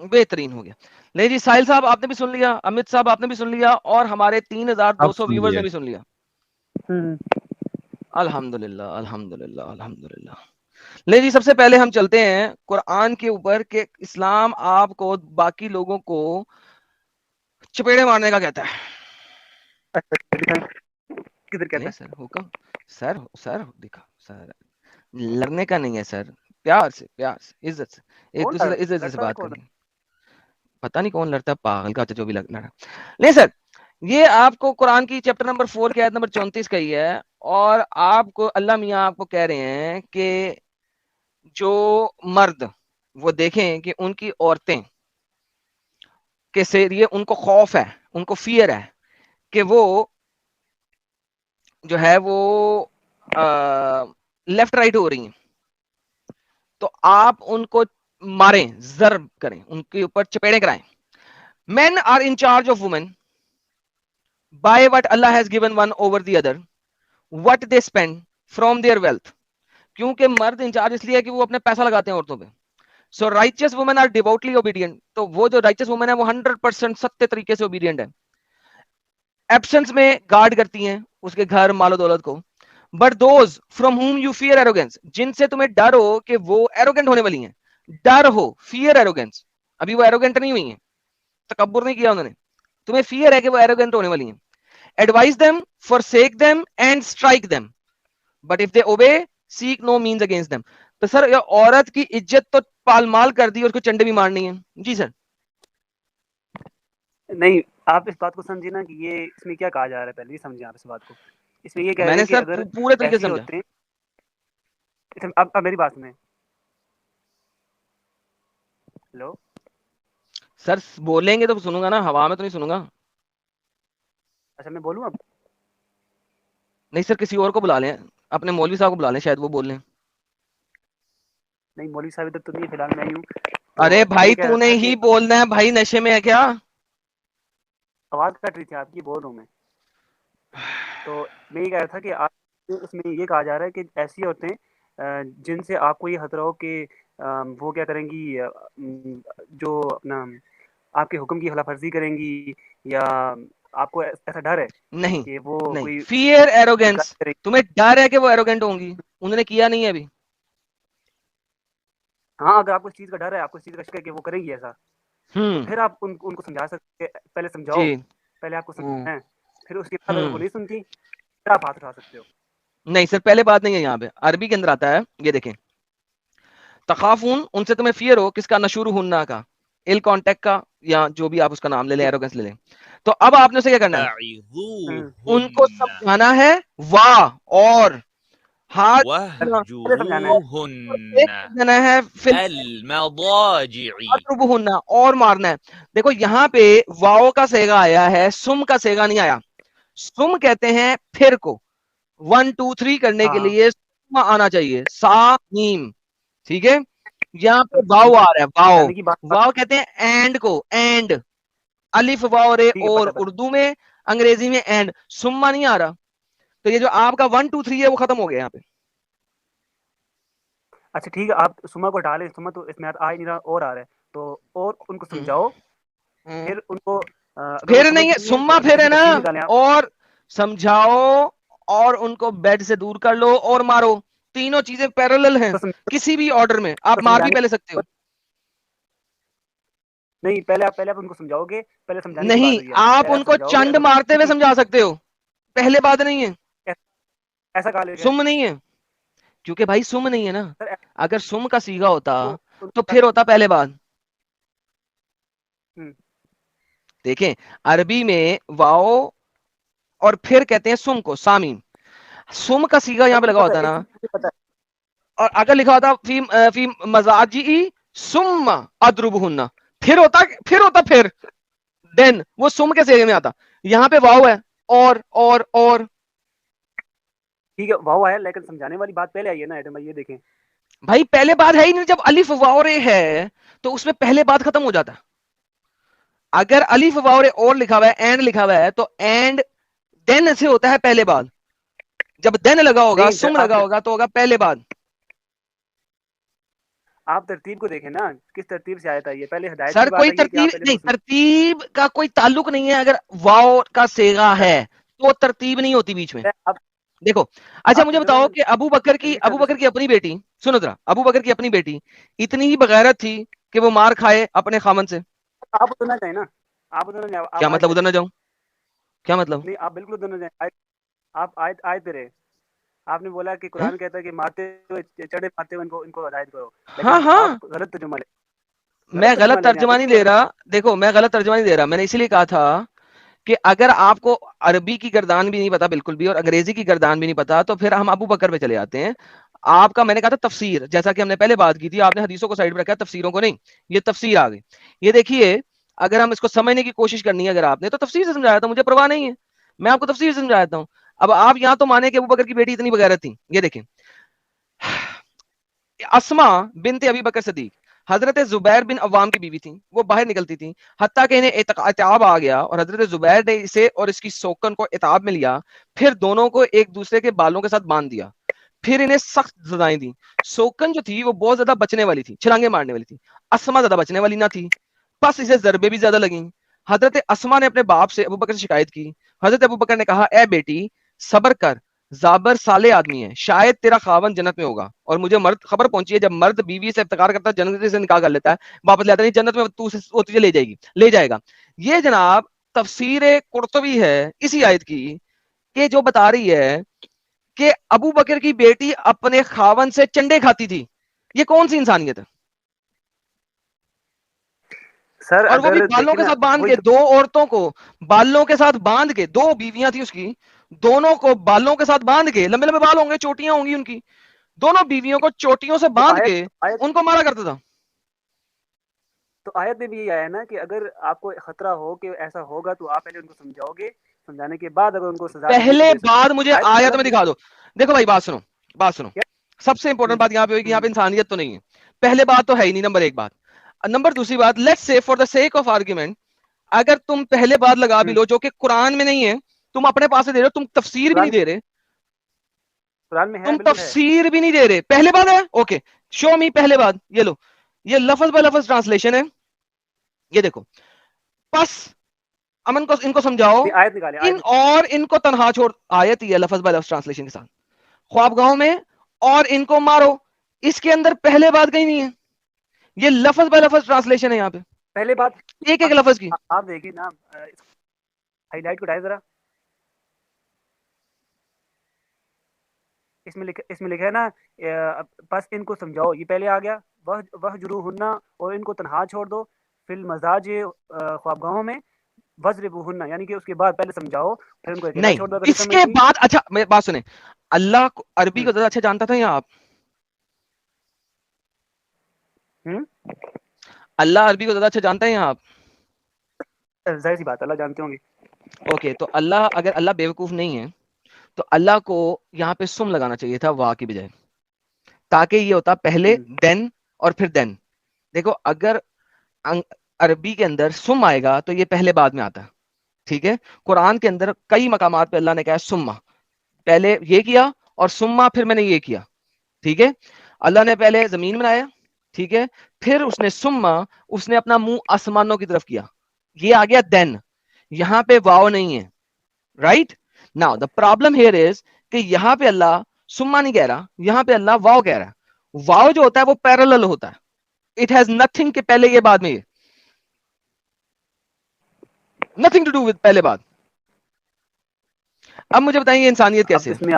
بہترین ہو گیا. لے جی ساحل صاحب آپ نے بھی سن لیا, امت صاحب آپ نے بھی سن لیا, اور ہمارے 3200 ویورز نے بھی سن لیا. الحمدللہ الحمدللہ الحمدللہ. لے جی سب سے پہلے ہم چلتے ہیں قرآن کے اوپر کہ اسلام آپ کو باقی لوگوں کو چپیڑے مارنے کا کہتا ہے. کدھر کہتا نہیں ہے؟ سر حکم, سر دکھا سر, لڑنے کا نہیں ہے سر, پیار سے عزت سے, ایک دوسرے سے عزت سے بات کرنی. پتہ نہیں کون لڑتا ہے, پاگل کا جو بھی لڑا. نہیں سر, یہ آپ کو قرآن کی چیپٹر نمبر 4 کی آیت نمبر 34 کا ہی ہے, اور آپ کو اللہ میاں آپ کو کہہ رہے ہیں کہ جو مرد وہ دیکھیں کہ ان کی عورتیں کے ذریعے ان کو خوف ہے, ان کو فیئر ہے کہ وہ جو ہے وہ لیفٹ رائٹ ہو رہی ہیں, تو آپ ان کو ماریں, ضرب کریں, ان کے اوپر چپیڑے کرائیں. Men are in charge of women by what Allah has given one over the other, what they spend from their wealth. کیونکہ مرد انچارج اس لیے ہے کہ وہ اپنے پیسہ لگاتے ہیں عورتوں پہ. So righteous women are devoutly obedient. تو وہ جو righteous women ہے وہ 100% سچے طریقے سے obedient ہے. ایبسنس میں گارڈ کرتی ہیں اس کے گھر, مال و دولت کو. But those from whom you fear arrogance, جن سے تمہیں ڈر ہو کہ وہ arrogant ہونے والی ہیں, ڈر ہو, fear arrogance, ابھی وہ arrogant نہیں ہوئی ہیں, تکبر نہیں کیا انہوں نے, تمہیں فیئر ہے کہ وہ ایروگنٹ ہونے والی ہیں. Advise them, forsake them and strike them, but if they obey, seek no means against them. تو سر یہ عورت کی عزت تو پالمال کر دی اور اس کو چنڈے بھی مارنی ہے. جی سر. نہیں, آپ اس بات کو سمجھے نا کہ یہ اس میں کیا کہا جا رہا ہے, پہلے یہ سمجھیں آپ اس بات کو. اس میں یہ کہہ میں رہے نے ہیں کہ سر اگر پورے طریقے سے ایسے سمجھا. ہوتے ہیں, اب میری بات سنیں. ہیلو سر بولیں گے تو سنوں گا نا, ہوا میں تو نہیں سنوں گا. اچھا میں بولوں اب؟ نہیں سر کسی اور کو بلا لیں, اپنے مولوی صاحب کو بلا لیں, شاید وہ بول لیں. نہیں مولوی صاحب ادھر تو نہیں, فی الحال میں ہی ہوں. ارے بھائی تو نے ہی بولنا ہے بھائی, نشے میں ہے کیا؟ آواز کٹ رہی تھی آپ کی, بول رہا ہوں میں. تو میں یہ کہہ رہا تھا کہ اس میں یہ کہا جا رہا ہے کہ ایسی عورتیں جن سے آپ کو یہ خطرہ ہو کہ وہ کیا کریں گی, جو اپنا آپ کے حکم کی خلاف ورزی کریں گی, یا آپ کو ایسا ڈر ہے نہیں کہ وہ نہیں, کوئی فیئر ایروگینس, کریں گی. تمہیں ڈر ہے کہ وہ ایروگینٹ ہوں گی, انہوں نے کیا نہیں ہے ابھی. ہاں اگر آپ کو اس چیز کا ڈر ہے, آپ کو اس چیز کا شک ہے کہ وہ کریں گی ایسا, تو پھر آپ ان کو سمجھا سکتے, پہلے سمجھاؤ, جی پہلے آپ کو سمجھنا ہے, پھر اس کے بعد اگر وہ نہیں سنتی پھر آپ ہاتھ اٹھا سکتے ہو. نہیں سر پہلے بات نہیں ہے یہاں پہ, عربی کے اندر آتا ہے, یہ دیکھیں, تخافون, ان سے تمہیں فیئر ہو, کس کا؟ نشور ہننا کا, ال کانٹیکٹ کا, یا جو بھی آپ اس کا نام لے لیں, ایروگنس لے لیں. تو اب آپ نے اسے کیا کرنا ہے, ان کو سمجھانا ہے, واہ, اور ہاتھ ہے, اور مارنا ہے. دیکھو یہاں پہ واؤ کا سیگا آیا ہے, سم کا سیگا نہیں آیا. سم کہتے ہیں پھر کو, 1 2 3 کرنے کے لیے سم آنا چاہیے, سا نیم, ٹھیک ہے. یہاں پہ واؤ آ رہا ہے, واؤ, واؤ کہتے ہیں اینڈ کو, اینڈ, الف واؤ رے, اور اردو میں, انگریزی میں اینڈ, سما نہیں آ رہا. تو یہ جو آپ کا 1 2 3 ہے وہ ختم ہو گیا یہاں پہ. اچھا ٹھیک ہے, آپ سما کو ڈالیں, سما تو اس میں آ ہی نہیں رہا, اور آ رہا ہے, تو اور ان کو سمجھاؤ, پھر ان کو پھر نہیں ہے, سما پھر ہے نا, اور سمجھاؤ, اور ان کو بیڈ سے دور کر لو, اور مارو. تینوں چیزیں پیرالل ہیں کسی بھی آرڈر میں, آپ مار بھی پہلے سکتے ہو. نہیں پہلے آپ ان کو سمجھاؤ گے, پہلے سمجھانے کی بات نہیں, ہوئی ہے, آپ ان کو چنڈ مارتے ہوئے سمجھا سکتے ہو, پہلے بات نہیں ہے. ایسا کہا لے گا, سم نہیں ہے, کیونکہ بھائی سم نہیں ہے نا. اگر سم کا سیگا ہوتا تو پھر ہوتا پہلے بات. دیکھیں عربی میں واؤ اور پھر کہتے ہیں سم کو, سامین. سم کا سیگا یہاں پہ لگا ہوتا نا, اور اگر لکھا ہوتا فی مزاجی سم ادربہن, پھر ہوتا پھر دین, وہ سم کے سیگے میں آتا. یہاں پہ واؤ ہے, اور ٹھیک ہے, واؤ ہے, لیکن سمجھانے والی بات پہلے آئی ہے نا ایڈم بھائی, یہ دیکھیں بھائی پہلے بات ہے ہی نہیں. جب الف واؤ رے ہے تو اس میں پہلے بات ختم ہو جاتا. اگر الف واؤ رے اور لکھا ہوا ہے, اینڈ لکھا ہوا ہے, تو اینڈ دین سے ہوتا ہے پہلے بات. جب دین لگا ہوگا, سم لگا ہوگا, تو ہوگا پہلے بات. آپ ترتیب کو دیکھیں نا، کس ترتیب سے آیت آئی ہے. پہلے ہدایت سر کی بات کوئی آئی ہے کہ آپ ترتیب پہلے نہیں، مسلم. ترتیب کا کوئی تعلق نہیں ہے. اگر واو کا صیغہ ہے تو ترتیب نہیں ہوتی بیچ میں. آپ دیکھو اچھا مجھے ترجمے بتاؤ میں کہ ابو بکر کی اپنی بیٹی، سنو ذرا، ابو بکر کی اپنی بیٹی اتنی ہی بغیرت تھی کہ وہ مار کھائے اپنے خامن سے. آپ ادھر نہ جائیں نا، آپ ادھر نہ جائیں، کیا آپ آیت مطلب پہ ادھر رہیں. نہ جاؤں؟ کیا مطلب؟ نہیں آپ بالکل ادھر نہ جائیں، آپ آیت پہ رہے. آپ نے بولا کہ ہاں قرآن کہتا ہے کہ مارتے ہوئے چڑھے مارتے ہوئے ان کو ہدایت کرو، ہاں لیکن ہاں، آپ غلط ترجمہ لے، میں غلط لے رہے ہیں آپ، ترجمہ نہیں بالکل لے غلط. رہا. دیکھو میں غلط ترجمہ نہیں دے رہا، میں نے اسی لیے کہا تھا کہ اگر آپ کو عربی کی گردان بھی نہیں پتا بالکل بھی اور انگریزی کی گردان بھی نہیں پتا تو پھر ہم ابو بکر پہ چلے جاتے ہیں. آپ کا میں نے کہا تھا تفسیر، جیسا کہ ہم نے پہلے بات کی تھی، آپ نے حدیثوں کو سائڈ پہ رکھا، تفسیروں کو نہیں. یہ تفسیر آ گئی. یہ دیکھیے اگر ہم اس کو سمجھنے کی کوشش کرنی ہے اگر آپ نے تو تفسیر سے سمجھایا تھا، مجھے پرواہ نہیں ہے، میں آپ کو تفسیر سے سمجھاتا ہوں. اب آپ یہاں تو مانے کہ ابو بکر کی بیٹی اتنی بغیرت تھی. یہ دیکھیں اسما بنت ابی بکر صدیق حضرت زبیر بن عوام کی بیوی تھی، وہ باہر نکلتی تھی حتیٰ کہ انہیں اتعاب آ گیا اور حضرت زبیر نے اسے اور اس کی سوکن کو اتعاب میں لیا، پھر دونوں کو ایک دوسرے کے بالوں کے ساتھ باندھ دیا، پھر انہیں سخت سزائیں دی. سوکن جو تھی وہ بہت زیادہ بچنے والی تھی، چھلانگے مارنے والی تھی. اسما زیادہ بچنے والی نہ تھی، بس اسے ضربے بھی زیادہ لگیں. حضرت اسما نے اپنے باپ سے ابو بکر سے شکایت کی. حضرت ابو بکر نے کہا اے بیٹی صبر کر، زابر صالح آدمی ہے، شاید تیرا خاون جنت میں ہوگا. اور مجھے خبر پہنچی ہے جب مرد بیوی سے افتخار کرتا ہے جنت سے نکاح کر لیتا ہے واپس لاتا نہیں، جنت میں وہ تجھے لے جائے گا. یہ جناب تفسیر قرطبی ہے اسی آیت کی، کہ جو بتا رہی ہے کہ ابو بکر کی بیٹی اپنے خاون سے چنڈے کھاتی تھی. یہ کون سی انسانیت ہے؟ سر اور وہ بھی اگر بالوں دیکھیں کے نا ساتھ باندھ وہی کے، دو عورتوں کو بالوں کے ساتھ باندھ کے، دو بیویاں تھی اس کی، دونوں کو بالوں کے ساتھ باندھ کے، لمبے لمبے بال ہوں گے، چوٹیاں ہوں گی ان کی، دونوں بیویوں کو چوٹیوں سے تو باندھ آیت کے آیت ان کو مارا کرتا تھا. تو آیت میں بھی یہ آیا نا کہ اگر آپ کو خطرہ ہو کہ ایسا ہوگا تو آپ پہلے ان کو سمجھاؤ گے، سمجھانے کے بعد اگر ان کو سزا دینی تو پہلے دے سکتے بات ہیں. مجھے آیت آیت غلط میں بھی دکھا دو. دیکھو بھائی بات سنو، کیا. سب سے امپورٹنٹ بات یہاں پہ ہوئی کہ یہاں پہ انسانیت تو نہیں ہے. پہلے بات تو ہے ہی نہیں، نمبر ایک بات. نمبر دوسری بات، let's say for the sake of argument, اگر تم پہلے بات لگا بھی لو جو کہ قرآن میں نہیں ہے، تم اپنے پاس سے دے رہے ہو، تم تفسیر بھی نہیں دے رہے، قرآن میں ہے، تم بالکل ہے. تفسیر بھی نہیں دے رہے. پہلے بات ہے اوکے، شو می پہلے بات. یہ لو، یہ لفظ بائی لفظ ٹرانسلیشن ہے، یہ دیکھو. پس امن کو ان کو سمجھاؤ، نہیں، آیت نکالے ان اور ان کو تنہا چھوڑ. آیت ہی ہے لفظ بائی لفظ ٹرانسلیشن کے ساتھ، خوابگاہوں میں اور ان کو مارو. اس کے اندر پہلے بات کہیں نہیں ہے، یہ لفظ بائی لفظ ٹرانسلیشن ہے یہاں پہ، پہلے بات ایک ایک لفظ کی. آپ دیکھیے نا، ہائی لائٹ کو اٹھائے ذرا. اس میں لکھا ہے نا بس ان کو سمجھاؤ، یہ پہلے آ گیا. وَهْجُرُوهُنَّ، اور ان کو تنہا چھوڑ دو. فی المضاج، خوابگاہوں میں. وَضْرِبُوهُنَّ، یعنی کہ اس کے بعد پہلے سمجھاؤ پھر ان کو اکیلا چھوڑ نہیں، دو اگر اس سمجھ کے نہیں. بعد اچھا میں بات سنیں، اللہ کو عربی کو زیادہ اچھا جانتا تھا یا آپ؟ اللہ عربی کو زیادہ اچھا جانتا ہے یا آپ؟ ظاہر سی بات اللہ جانتے ہوں گے. اوکے، تو اللہ اگر اللہ بیوقوف نہیں ہے تو اللہ کو یہاں پہ سم لگانا چاہیے تھا وا کی بجائے، تاکہ یہ ہوتا پہلے دین اور پھر دین. دیکھو اگر عربی کے اندر سم آئے گا تو یہ پہلے بعد میں آتا ہے، ٹھیک ہے. قرآن کے اندر کئی مقامات پہ اللہ نے کہا سما، پہلے یہ کیا اور سما پھر میں نے یہ کیا، ٹھیک ہے. اللہ نے پہلے زمین بنایا، ٹھیک ہے، پھر اس نے سما، اس نے اپنا منہ آسمانوں کی طرف کیا، یہ آ گیا دین. یہاں پہ واو نہیں ہے، right now. The problem here is کہ یہاں پہ اللہ سما نہیں کہہ رہا، یہاں پہ اللہ واو کہہ رہا ہے. واو جو ہوتا ہے وہ پیرالل ہوتا ہے، اٹ ہیز نتھنگ کہ پہلے یہ بعد میں یہ، نتھنگ ٹو ڈو وتھ پہلے بعد. اب مجھے بتائیں یہ انسانیت اب کیسے ہے؟ اس میں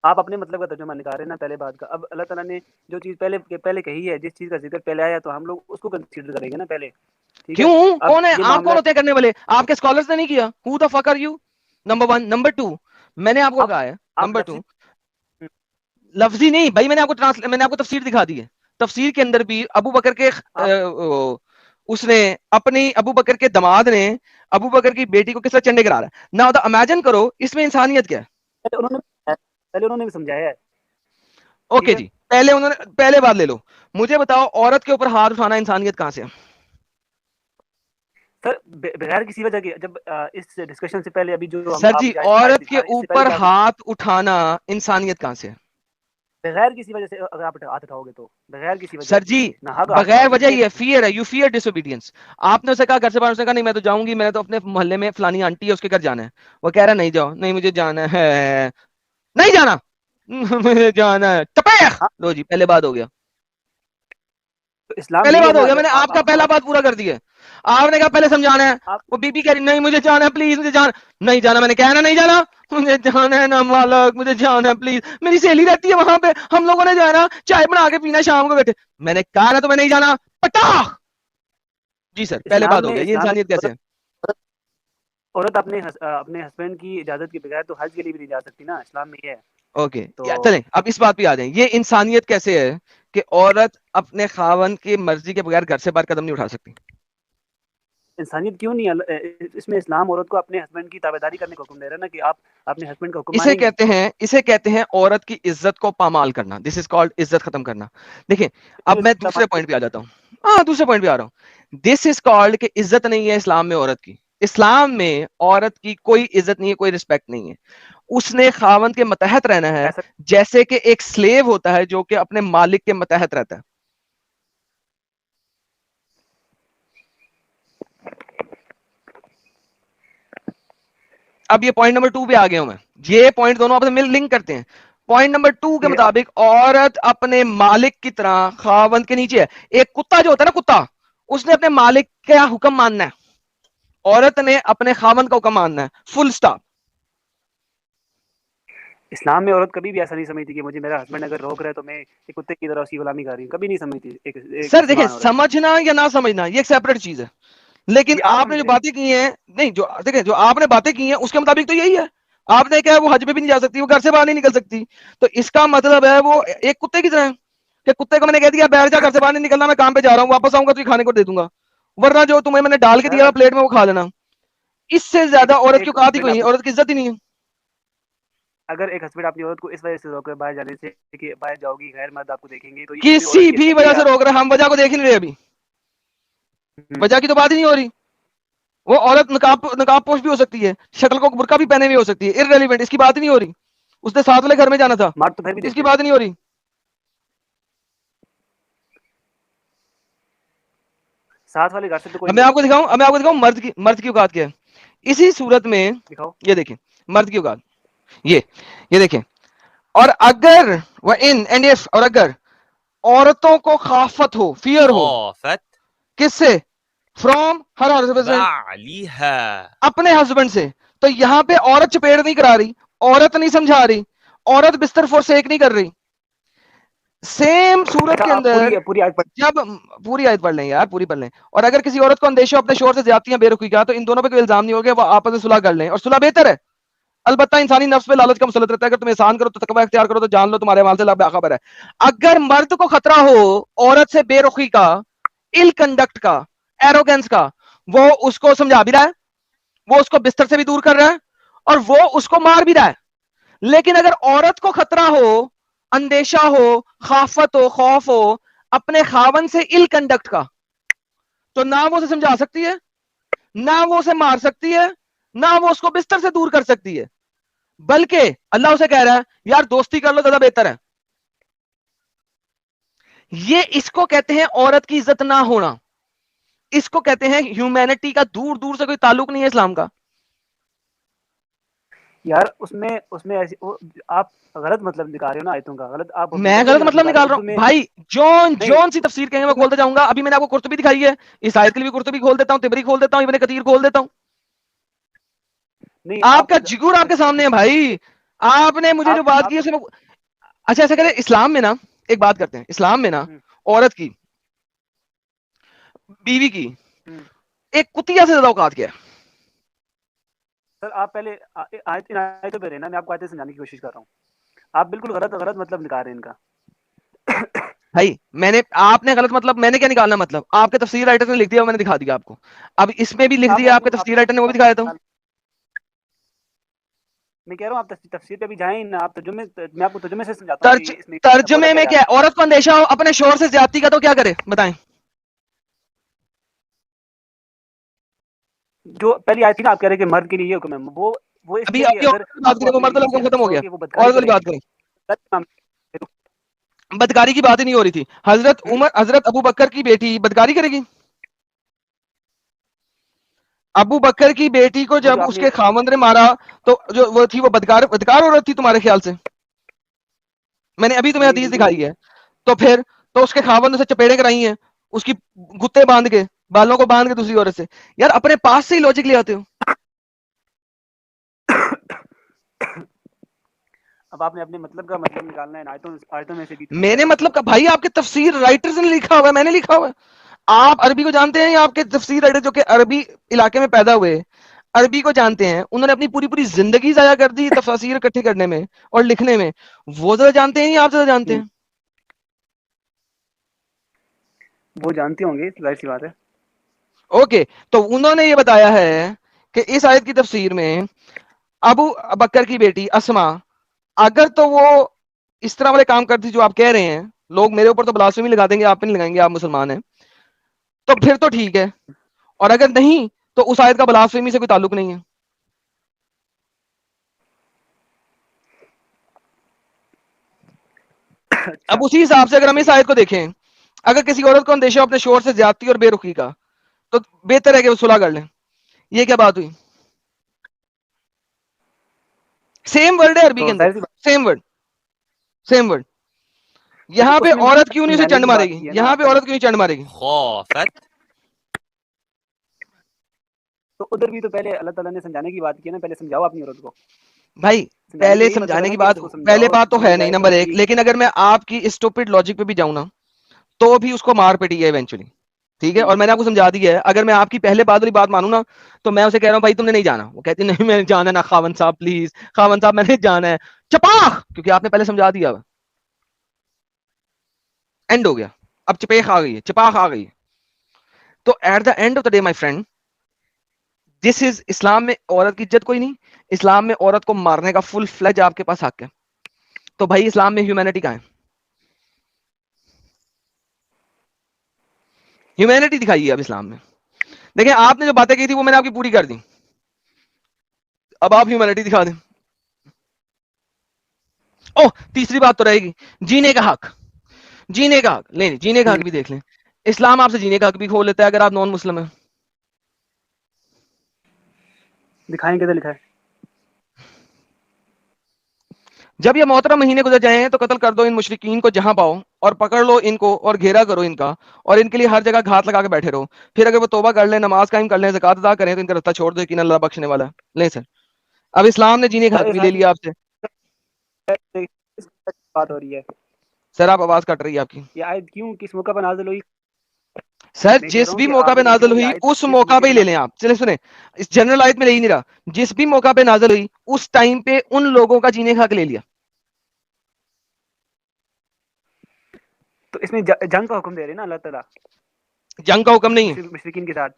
آپ اپنے مطلب کا ترجمہ نکال رہے ہیں نا پہلے بات کا. اب اللہ تعالیٰ نے جو چیز پہلے کہی ہے، جس چیز کا ذکر پہلے آیا تو ہم لوگ اس کو کنسیڈر کریں گے نا پہلے، ٹھیک ہے. کیوں؟ اب کون ہے یہ آپ؟ معاملہ کون ہوتے ہیں کرنے والے؟ آپ کے اسکالرز نے نہیں کیا. ہو دا فک آر یو؟ نمبر 1. نمبر 2 میں نے آپ کو کہا ہے، آپ نمبر 2 لفظی نہیں بھائی، میں نے آپ کو تفسیر دکھا دی ہے. تفسیر کے اندر بھی ابو بکر کے اس نے اپنی ابو بکر کے دماد نے ابو بکر کی بیٹی کو کس طرح چنڈے کرا رہا ہے. نا امیجن کرو اس میں انسانیت کیا ہے. پہلے انہوں نے بھی سمجھایا ہے، ٹھیک اوکے ہے. جی، پہلے بات لے لو. مجھے بتاؤ عورت کے اوپر ہاتھ اٹھانا انسانیت کہاں سے ہے؟ سر بغیر کسی وجہ کے، جب اس ڈسکشن سے پہلے ابھی جو سر آپ جی مجھے آیت عورت دکھا کے رہے ہیں، اس سے پہلے اوپر کیا ہاتھ اٹھانا انسانیت کہاں سے ہے؟ بغیر کسی وجہ سے اگر آپ ہاتھ اٹھاؤ گے تو بغیر کسی وجہ سر جی بغیر وجہ ہی ہے، فیئر ہے، یو فیئر ڈس اوبیڈینس. آپ نے اسے کہا گھر سے باہر، اس نے کہا نہیں میں تو جاؤں گی، میں نے تو اپنے محلے میں فلانی آنٹی ہے اس کے گھر جانا ہے. وہ کہہ رہا نہیں جاؤ، نہیں مجھے جانا ہے، نہیں جانا مجھے جانا ہے، ٹپیخ لو جی پہلے بات ہو گیا، اسلام پہلے یہی ہے بات نا. ہو گیا، میں اگر نے آپ کا پہلا بات پورا کر دیا. آپ نے کہا پہلے سمجھانا ہے، وہ بی بی کہہ رہی نہیں مجھے جانا ہے پلیز، مجھے جانا نہیں جانا، میں نے کہا نا نہیں جانا، مجھے جانا ہے نا مالک، مجھے جانا ہے پلیز، میری سہیلی رہتی ہے وہاں پہ، ہم لوگوں نے جانا چائے بنا کے پینا شام کو بیٹھے، میں نے کہا نا تو میں نہیں جانا پٹا. جی سر پہلے بات ہو گیا، یہ انسانیت کیسے ہے؟ عورت اپنے ہسبینڈ کی اجازت کے بغیر تو حج کے لیے بھی نہیں جا سکتی نا، اسلام میں یہ ہے. اوکے چلیں اب اس بات پہ آ جائیں، یہ انسانیت کیسے ہے کہ عورت اپنے خاوند کی مرضی کے بغیر گھر سے باہر قدم نہیں اٹھا سکتی؟ انسانیت کیوں نہیں؟ اس میں اسلام عورت کو اپنے ہسبینڈ کی تابعداری کرنے کا حکم دے رہا ہے نا، کہ آپ اپنے ہسبینڈ کا حکم اسے مانیں. اسے کہتے ہیں عورت کی عزت کو پامال کرنا. دس از کالڈ عزت ختم کرنا. دیکھیں اب میں دوسرے پوائنٹ پہ آ جاتا ہوں. دوسرے پوائنٹ پہ آ رہا ہوں. دس از کالڈ کہ عزت نہیں ہے اسلام میں عورت کی. اسلام میں عورت کی کوئی عزت نہیں ہے، کوئی رسپیکٹ نہیں ہے. اس نے خاوند کے متحد رہنا ہے، ایسا جیسے کہ ایک سلیو ہوتا ہے جو کہ اپنے مالک کے متحد رہتا ہے. اب یہ پوائنٹ نمبر 2 پہ آ گیا ہوں میں. یہ پوائنٹ دونوں آپ سے لنک کرتے ہیں. پوائنٹ نمبر 2 کے مطابق عورت اپنے مالک کی طرح خاوند کے نیچے ہے. ایک کتا جو ہوتا ہے نا، کتا، اس نے اپنے مالک کا حکم ماننا ہے، عورت نے اپنے خاوند کا حکم ماننا ہے، فل سٹاپ. اسلام میں عورت کبھی بھی ایسا نہیں سمجھتی کہ مجھے میرا ہسبینڈ اگر روک رہا ہے تو میں ایک کتے کی طرح اس کی غلامی کر رہی ہوں. کبھی نہیں سمجھتی ایک سر دیکھیں، مسلمان عورت. سمجھنا یا نہ سمجھنا یہ ایک سیپریٹ چیز ہے، لیکن یہ آپ نے سمجھ جو رہے ہیں. باتیں کی ہیں، نہیں جو دیکھیں جو آپ نے باتیں کی ہیں اس کے مطابق تو یہی ہے. آپ نے کہا وہ حج پہ بھی نہیں جا سکتی، وہ گھر سے باہر نہیں نکل سکتی، تو اس کا مطلب ہے وہ ایک کتے کی طرح ہے کہ کتے کو میں نے کہہ دیا بیٹھ جا، گھر سے باہر نہیں نکلنا، میں کام پہ جا رہا ہوں، واپس آؤں گا تو یہ کھانے کو دے دوں گا، ورنہ جو تمہیں میں نے ڈال کے سر دیا پلیٹ میں وہ کھا لینا. اس سے زیادہ عورت کی ایک اوقات ہی ہسبینڈ کوئی نہیں، عورت کی عزت ہی نہیں ہے. اگر ایک ہسبینڈ اپنی عورت کو اس وجہ سے روک رہا ہے باہر جانے سے کہ باہر جاؤ گی غیر مرد آپ کو دیکھیں گے، تو اس میں کسی عورت کی بھی حیثیت وجہ ہے سے روک رہے، ہم وجہ کو دیکھ نہیں رہے ابھی، وجہ کی تو بات ہی نہیں ہو رہی. وہ عورت نقاب پوش بھی ہو سکتی ہے، شکل کو برقع بھی پہنے ہوئی ہو سکتی ہے، irrelevant، اس کی بات ہی نہیں ہو رہی. اس نے ساتھ والے گھر میں جانا تھا، مرد تو پھر بھی اس کی دیکھتے ہیں. بات نہیں ہو رہی. ساتھ والے گھر سے تو کوئی اب نہیں میں آپ کو روکتا. دکھاؤں مرد کی اوقات کیا ہے. اسی صورت میں دکھاؤ. یہ دیکھیں مرد کی اوقات، یہ دیکھیں. اور اگر وہ اینڈ ایف، اور اگر عورتوں کو خافت ہو، فیئر ہو، خافت کس سے؟ فرام ہر بعلیها، اپنے ہسبینڈ سے. تو یہاں پہ عورت چپیڑ نہیں کرا رہی، عورت نہیں سمجھا رہی، عورت بستر فورسیک نہیں کر رہی. سیم صورت اچھا کے آپ اندر پوری آیت پڑھ. جب پوری آیت پڑھ لیں یار، پوری پڑھ لیں. اور اگر کسی عورت کو اندیشہ اپنے شوہر سے زیادتیاں بے رخی کا، تو ان دونوں پہ کوئی الزام نہیں ہوگا، وہ آپس میں صلح کر لیں، اور صلح بہتر ہے. البتہ انسانی نفس پہ لالچ کا مسلط رہتا ہے، اگر تم احسان کرو تو تقوی اختیار کرو تو جان لو تمہارے اعمال سے اللہ باخبر ہے. اگر مرد کو خطرہ ہو عورت سے بے رخی کا، ال کنڈکٹ کا، ایروگنس کا، وہ اس کو سمجھا بھی رہا ہے، وہ اس کو بستر سے بھی دور کر رہا ہے، اور وہ اس کو مار بھی رہا ہے. لیکن اگر عورت کو خطرہ ہو، اندیشہ ہو، خافت ہو، خوف ہو اپنے خاون سے ال کنڈکٹ کا، تو نہ وہ اسے سمجھا سکتی ہے، نہ وہ اسے مار سکتی ہے، نہ وہ اس کو بستر سے دور کر سکتی ہے، بلکہ اللہ اسے کہہ رہا ہے یار دوستی کر لو زیادہ بہتر ہے. یہ اس کو کہتے ہیں عورت کی عزت نہ ہونا، اس کو کہتے ہیں ہیومینٹی کا دور دور سے کوئی تعلق نہیں ہے اسلام کا. یار اس میں آپ غلط مطلب نکال رہے ہو نا آیتوں کا. غلط آپ میں بالکل غلط نہیں مطلب نکال نکال رہے رہا اردو ہوں میں. بھائی، نہیں جون سی تفسیر کہیں گے میں کھولتا جاؤں گا. ابھی میں نے آپ کو قرطبی دکھائی ہے، اس آیت کے لیے قرطبی کھول دیتا ہوں، تبری کھول دیتا ہوں، ابن کثیر کھول دیتا ہوں. نہیں آپ کا جگور آپ کے سامنے ہے بھائی. آپ نے مجھے جو بات کی ہے اس میں اچھا ایسا کریں، اسلام میں نا ایک بات کرتے ہیں، اسلام میں نا عورت کی، بیوی کی ایک کتیا سے زیادہ اوقات کیا ہے؟ سر آپ پہلے آیتوں پہ رہنا، میں آپ کو آیتیں سمجھانے کی کوشش کر رہا ہوں. آپ بالکل غلط مطلب نکال رہے ہیں ان کا. بھائی آپ نے غلط مطلب، میں نے کیا نکالنا مطلب؟ آپ کے تفسیر رائٹر نے لکھ دیا، میں نے دکھا دیا آپ کو. اب اس میں بھی لکھ دیا آپ کے تفسیر رائٹر نے، وہ بھی دکھایا تھا. میں کہہ رہا ہوں آپ تفسیر پہ بھی جائیں نا، آپ ترجمے، میں آپ کو ترجمے سے سمجھاتا ہوں کہ اس میں ترجمے میں کیا ہے؟ عورت کو اندیشہ ہو اپنے شوہر سے زیادتی کا تو کیا کرے بتائیں؟ جو پہلی آیت تھی نا، آپ کہہ رہے کہ مرد کے لیے یہ حکم ہے، وہ اس ابھی لیے کہ اگر بات آپ کو کریں، وہ اپنی مرد بیوی والا سے حکم ختم حدث ہو ہو گیا، کہ وہ عورت بدکاری والی کرے. بات کریں. بدکاری کی بات ہی نہیں ہو رہی تھی. حضرت ابو بکر کی بیٹی بدکاری کرے گی؟ ابو بکر کی بیٹی کو وہ جب جو آپ اس نے کے خاوند نے مارا تو جو وہ تھی وہ بدکار عورت تھی تمہارے خیال سے؟ میں نے ابھی تمہیں نہیں حدیث بالکل نہیں. دکھائی ہے. تو پھر تو اس کے خاوند سے چپیڑیں کرائی ہیں اس کی گتے باندھ کے, بالوں کو باندھ کے دوسری عورت سے. یار اپنے پاس سے ہی لوجک لے آتے ہو. اب آپ نے اپنے مطلب کا مطلب نکالنا ہے آیتوں میں سے بھی, تو میں نے کیا مطلب کہ بھائی آپ کے تفسیر رائٹرز نے لکھا ہوا ہے, میں نے لکھا ہوا ہے. آپ عربی کو جانتے ہیں یا آپ کے تفسیر رائٹر جو کہ عربی علاقے میں پیدا ہوئے عربی کو جانتے ہیں, انہوں نے اپنی پوری پوری زندگی ضائع کر دی تفاسیر اکٹھی کرنے میں اور لکھنے میں, وہ زیادہ جانتے ہیں یا آپ زیادہ جانتے ہیں؟ وہ جانتے ہوں گے, ظاہر سی بات ہے. اوکے, تو انہوں نے یہ بتایا ہے کہ اس آیت کی تفسیر میں ابو بکر کی بیٹی اسما اگر تو وہ اس طرح والے کام کرتی جو آپ کہہ رہے ہیں, لوگ میرے اوپر تو بلاسفیمی لگا دیں گے, آپ پہ نہیں لگائیں گے, آپ مسلمان ہیں, تو پھر تو ٹھیک ہے. اور اگر نہیں تو اس آیت کا بلاسفیمی سے کوئی تعلق نہیں ہے. اچھا اب اسی حساب سے اگر ہم اس صحیح ہے. آیت کو دیکھیں, اگر کسی عورت کو اندیشہ ہو اپنے شوہر سے زیادتی اور بے رخی کا, تو بہتر ہے کہ وہ صلح کر لیں. یہ کیا بات ہوئی؟ سیم ورڈ ہے عربی کے تو اندر, ظاہر سی بات سیم ورڈ, سیم ورڈ. ہے, یہاں پہ اس میں عورت کیوں نہیں اسے سمجھانے چنڈ کی مارے بات گی؟ کی ہے نا یہاں پہ پہلے, عورت کیوں نہیں چنڈ مارے گی؟ خافت تو ادھر بھی تو پہلے اللہ تعالیٰ نے سمجھانے کی بات کی ہے نا, پہلے سمجھائی اپنی عورت کو. بھائی سمجھانے کا پہلے یہی مطلب ہے سمجھانے نا کی کہ بات, اس کو پہلے سمجھاؤ, بات تو ہے سمجھ نہیں جائے نمبر تو ایک, ٹھیک. لیکن اگر میں آپ کی اسٹوپڈ لاجک پہ بھی جاؤں نا تو بھی اس کو مار پیٹی ہے ایونچولی, ٹھیک ہے. اور میں نے آپ کو سمجھا دیا ہے, اگر میں آپ کی پہلے بات والی بات مانوں نا تو میں اسے کہہ رہا ہوں بھائی تم نے نہیں جانا, وہ کہتی نہیں میں نے جانا ہے نا خاون صاحب, پلیز خاون صاحب میں نے جانا ہے, چپاخ, کیونکہ آپ نے پہلے سمجھا دیا, اینڈ ہو گیا. اب چپیخ آ گئی ہے, چپاخ آ گئی ہے. تو at the end of the day my friend, this is اسلام میں عورت کی عزت کوئی نہیں, اسلام میں عورت کو مارنے کا فل فلیج آپ کے پاس حق ہے. تو بھائی اسلام میں ہیومینٹی کہاں ہے؟ ہیومینٹی دکھائیے اب اسلام میں. دیکھیں آپ نے جو باتیں کی تھی وہ میں نے آپ کی پوری کر دی, اب آپ ہیومینٹی دکھا دیں. او تیسری بات تو رہے گی, جینے کا حق. جینے کا حق نہیں, جینے کا حق بھی دیکھ لیں. اسلام آپ سے جینے کا حق بھی کھول لیتا ہے اگر آپ نان مسلم ہیں. دکھائیں کدھر لکھا ہے؟ جب یہ محترم مہینے گزر جائیں تو قتل کر دو ان مشرکین کو جہاں پاؤ, اور پکڑ لو ان کو اور گھیرا کرو ان کا, اور ان کے لیے ہر جگہ گھات لگا کے بیٹھے رہو. پھر اگر وہ توبہ کر لیں, نماز قائم کر لیں, زکات ادا کریں تو ان کا رستہ چھوڑ دو, یقینا اللہ بخشنے والا ہے. لیں سر, اب اسلام نے جینے کا حق بھی لے لیا آپ سے. بات ہو رہی ہے, سر آپ آواز کٹ رہی ہے آپ کی. یہ آیت کیوں کس موقع پر نازل ہوئی؟ سر میں کہہ جس رہا ہوں بھی کہ موقع آپ پہ یہ لکھ رہے نازل ہیں یہ ہوئی آیت اس کس موقع پہ موقع ہی پر لے لیں آپ. چلیں سنیں, اس جنرل آیت میں لے ہی نہیں رہا, جس بھی موقع پہ نازل ہوئی اس ٹائم پہ ان لوگوں کا جینے کا حق لے لیا. تو اس میں جنگ کا حکم دے رہے ہیں نا اللہ تعالیٰ جنگ کا حکم نہیں ہے مشرکین کے ساتھ.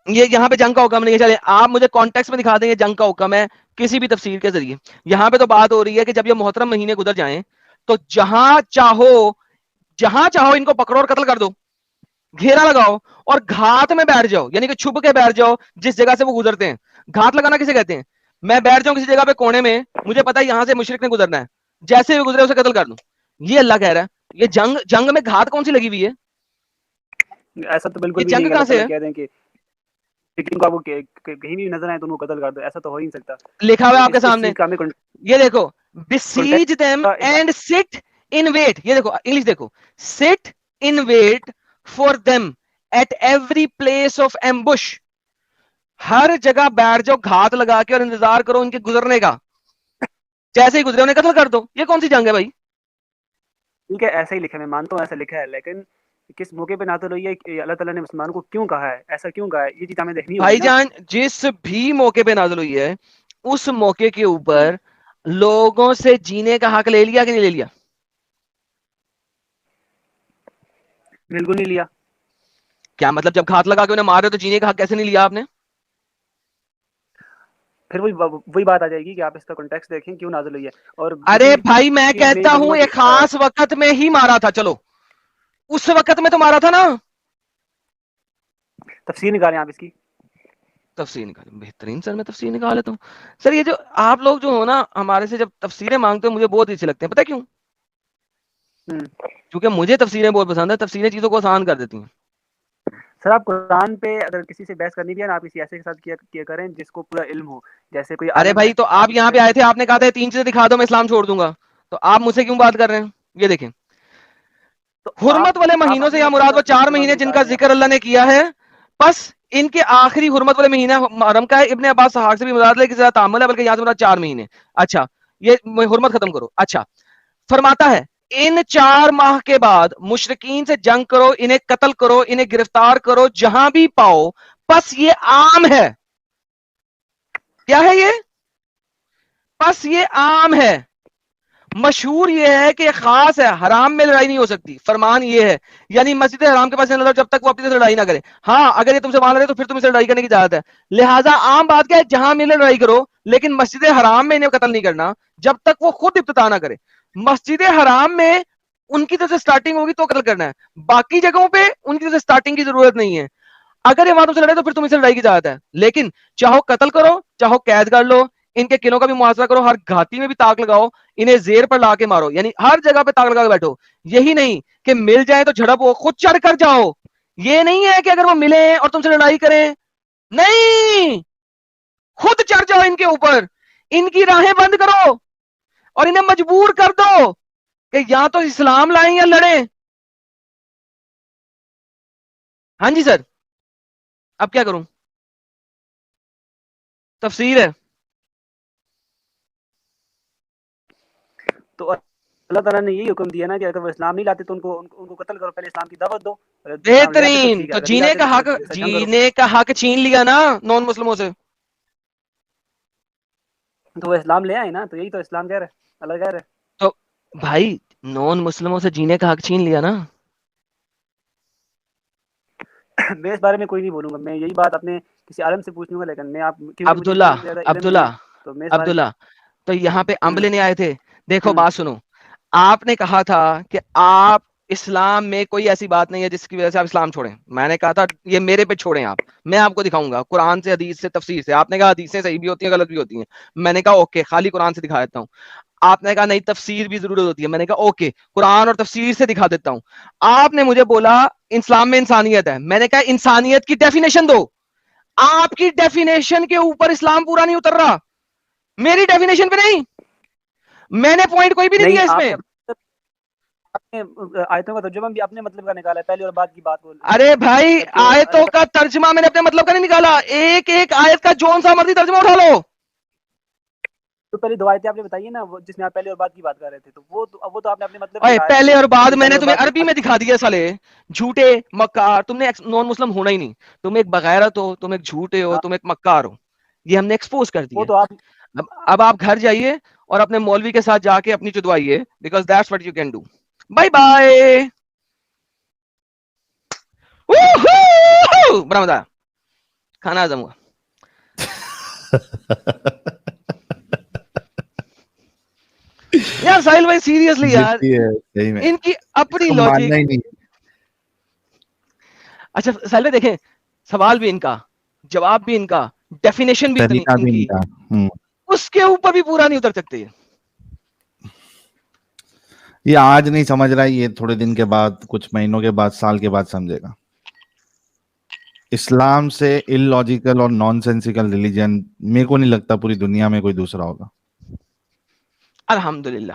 یہ, یہاں پہ جنگ کا حکم نہیں ہے. چلے آپ مجھے کانٹیکس میں دکھا دیں گے جنگ کا حکم ہے کسی بھی تفسیر کے ذریعے. یہاں پہ تو بات ہو رہی ہے کہ جب یہ محترم مہینے گزر جائیں تو جہاں چاہو ان کو پکڑو اور قتل کر دو, گھیرا لگاؤ اور گھات میں بیٹھ جاؤ, یعنی کہ چھپ کے بیٹھ جاؤ جس جگہ سے وہ گزرتے ہیں. گھات لگانا کسے کہتے ہیں؟ میں بیٹھ جاؤں کسی جگہ پہ کونے میں, مجھے پتا ہے یہاں سے مشرک نے گزرنا ہے, جیسے بھی گزرے اسے قتل کر دوں. یہ اللہ کہہ رہا ہے. یہ جنگ میں گھات کون سی لگی ہوئی ہے؟ ایسا تو بالکل یہ بھی نہیں جنگ کہ کہاں اللہ سے تعالیٰ ہے؟ کہہ دیں کہ لیکن کو آپ کو کہیں بھی نظر آئے تو ان کو قتل کر دو, ایسا تو ہو ہی نہیں سکتا. لکھا ہوا ہے آپ کے اس سامنے, چیز کا ہمیں یہ دیکھو, کانٹیکٹ besiege them کا and sit in wait. یہ دیکھو انگلش دیکھو, sit in wait for them at every place of ambush. ہر جگہ بیٹھ جاؤ گھات لگا کے اور انتظار کرو ان کے گزرنے کا, جیسے ہی گزرے انہیں قتل کر دو. یہ کون سی جنگ ہے بھائی؟ ٹھیک ہے ایسا ہی لکھا ہے, میں مانتا ہوں ایسا لکھا ہے, لیکن کس موقع پہ نازل ہوئی ہے کہ اللہ تعالیٰ نے مسلمانوں کو کیوں کہا ہے, ایسا کیوں کہا ہے, یہ چیز ہمیں دیکھنی ہوگی بھائی نا. جان جس بھی موقع پہ نازل ہوئی ہے اس موقع کے اوپر لوگوں سے جینے کا حق لے لیا کہ نہیں لے لیا؟ بالکل نہیں لیا. کیا مطلب جب گھات لگا کے انہیں مار رہے تو جینے کا حق کیسے نہیں لیا آپ نے؟ پھر وہی بات آ جائے گی کہ آپ اس کا کانٹیکس دیکھیں کیوں نازل ہوئی ہے. اور ارے دوسری بھائی میں چیز یہ کہتا کہوں ہوں گا ایک خاص وقت میں ہی مارا تھا, چلو اس وقت میں تو مارا تھا نا. تفسیر نکالیں آپ اس کی. تفسیر نکال, بہترین سر, میں تفسیر نکال لیتا ہوں. سر یہ جو آپ لوگ جو ہو نا ہمارے سے جب تفسیریں مانگتے ہو مجھے بہت اچھے لگتے ہیں, پتہ کیوں؟ کیونکہ مجھے تفسیریں بہت پسند ہے, تفسیریں چیزوں کو آسان کر دیتی ہیں. سر آپ قرآن پہ اگر کسی سے بحث کرنی بھی ہے نا, آپ کسی ایسے کے ساتھ کیا کریں جس کو پورا علم ہو, جیسے کوئی ارے بھائی تو آپ یہاں پہ آئے تھے, آپ نے کہا تھا 3 چیزیں دکھا دو میں اسلام چھوڑ دوں گا, تو آپ مجھ سے کیوں بات کر رہے ہیں؟ یہ دیکھیں, حرمت والے مہینوں سے یا مراد وہ 4 مہینے جن کا ذکر اللہ نے کیا ہے, بس ان کے آخری حرمت والے مہینہ محرم کا ہے. ابن عباس صحابہ سے بھی مراد ہے کہ زیادہ تعامل ہے, بلکہ یہاں سے مراد 4 مہینے. اچھا یہ حرمت ختم کرو. اچھا فرماتا ہے ان 4 ماہ کے بعد مشرکین سے جنگ کرو, انہیں قتل کرو, انہیں گرفتار کرو جہاں بھی پاؤ. بس یہ عام ہے. کیا ہے یہ؟ بس یہ عام ہے. مشہور یہ ہے کہ خاص ہے, حرام میں لڑائی نہیں ہو سکتی. فرمان یہ ہے یعنی مسجد حرام کے پاس نہ لڑو جب تک وہ اپنی سے لڑائی نہ کرے. ہاں اگر یہ تم سے مان رہے تو پھر تم سے لڑائی کرنے کی اجازت ہے. لہٰذا عام بات کیا ہے, جہاں ملے لڑائی کرو, لیکن مسجد حرام میں انہیں قتل نہیں کرنا جب تک وہ خود ابتدا نہ کرے. مسجد حرام میں ان کی طرف سے سٹارٹنگ ہوگی تو قتل کرنا ہے, باقی جگہوں پہ ان کی طرف سے سٹارٹنگ کی ضرورت نہیں ہے. اگر یہ وہاں تم سے لڑے تو پھر تم سے لڑائی کی اجازت ہے, لیکن چاہو قتل کرو چاہو قید کر لو, ان کے قلعوں کا بھی محاصرہ کرو, ہر گھاٹی میں بھی تاک لگاؤ, انہیں زیر پر لا کے مارو, یعنی ہر جگہ پہ تاک لگا کے بیٹھو. یہی نہیں کہ مل جائے تو جھڑپ ہو, خود چڑھ کر جاؤ. یہ نہیں ہے کہ اگر وہ ملیں اور تم سے لڑائی کریں, نہیں, خود چڑھ جاؤ ان کے اوپر, ان کی راہیں بند کرو اور انہیں مجبور کر دو کہ یا تو اسلام لائیں یا لڑیں. ہاں جی سر, اب کیا کروں؟ تفسیر ہے. تو اللہ تعالیٰ نے یہی حکم دیا نا کہ اگر وہ اسلام نہیں لاتے تو ان کو قتل کرو, پہلے اسلام کی دعوت دو. بہترین. تو جینے کا حق چھین لیا نا نان مسلموں سے. تو وہ اسلام لے آئے نا, تو یہی تو اسلام کہہ رہے, اللہ کہہ رہے. تو بھائی نان مسلموں سے جینے کا حق چھین لیا نا. میں اس بارے میں کوئی نہیں بولوں گا, میں یہی بات اپنے کسی عالم سے پوچھ لوں گا, لیکن میں آپ عبداللہ تو یہاں پہ امب لینے آئے تھے. دیکھو بات سنو, آپ نے کہا تھا کہ آپ اسلام میں کوئی ایسی بات نہیں ہے جس کی وجہ سے آپ اسلام چھوڑیں. میں نے کہا تھا یہ میرے پہ چھوڑیں آپ, میں آپ کو دکھاؤں گا قرآن سے, حدیث سے, تفسیر سے. آپ نے کہا حدیثیں صحیح بھی ہوتی ہیں غلط بھی ہوتی ہیں. میں نے کہا اوکے خالی قرآن سے دکھا دیتا ہوں. آپ نے کہا نہیں تفسیر بھی ضرورت ہوتی ہے. میں نے کہا اوکے قرآن اور تفسیر سے دکھا دیتا ہوں. آپ نے مجھے بولا اسلام میں انسانیت ہے. میں نے کہا انسانیت کی ڈیفینیشن دو. آپ کی ڈیفینیشن کے اوپر اسلام پورا نہیں اتر رہا, میری ڈیفینیشن پہ نہیں. میں نے پوائنٹ کوئی بھی نہیں دیا اس میں. آیتوں کا ترجمہ بھی اپنے مطلب کا نکالا ہے, پہلے اور بعد کی بات کو. ارے بھائی آیتوں کا ترجمہ میں نے اپنے مطلب کا نہیں نکالا, ایک ایک آیت کا جون سا مرضی ترجمہ اٹھا لو. تو پہلی 2 آیتیں آپ نے بتائی نا, جس میں آپ پہلے اور بعد کی بات کر رہے تھے, تو وہ تو آپ نے اپنے مطلب پہلے اور بعد میں نے تمہیں عربی میں دکھا دیا. سالے جھوٹے مکار, تم نے نان مسلم ہونا ہی نہیں. تم ایک بغیرت ہو, تم ایک جھوٹے ہو, تم ایک مکار ہو. یہ ہم نے ایکسپوز کر دیا. اب آپ گھر جائیے اور اپنے مولوی کے ساتھ جا کے اپنی چدوائیے, because that's what you can do. Bye bye. بڑا مزہ, کھانا ہضم ہوا. یار ساحل بھائی سیریسلی یار, ان کی اپنی لاجک. اچھا ساحل بھائی دیکھیں, سوال بھی ان کا, جواب بھی ان کا, ڈیفینیشن بھی ان کی, اس کے اوپر بھی پورا نہیں اتر سکتے. یہ آج نہیں سمجھ رہا, یہ تھوڑے دن کے بعد, کچھ مہینوں کے بعد, سال کے بعد سمجھے گا. اسلام سے ان لاجیکل اور نان سینسیکل ریلیجن میرے کو نہیں لگتا پوری دنیا میں کوئی دوسرا ہوگا. الحمدللہ.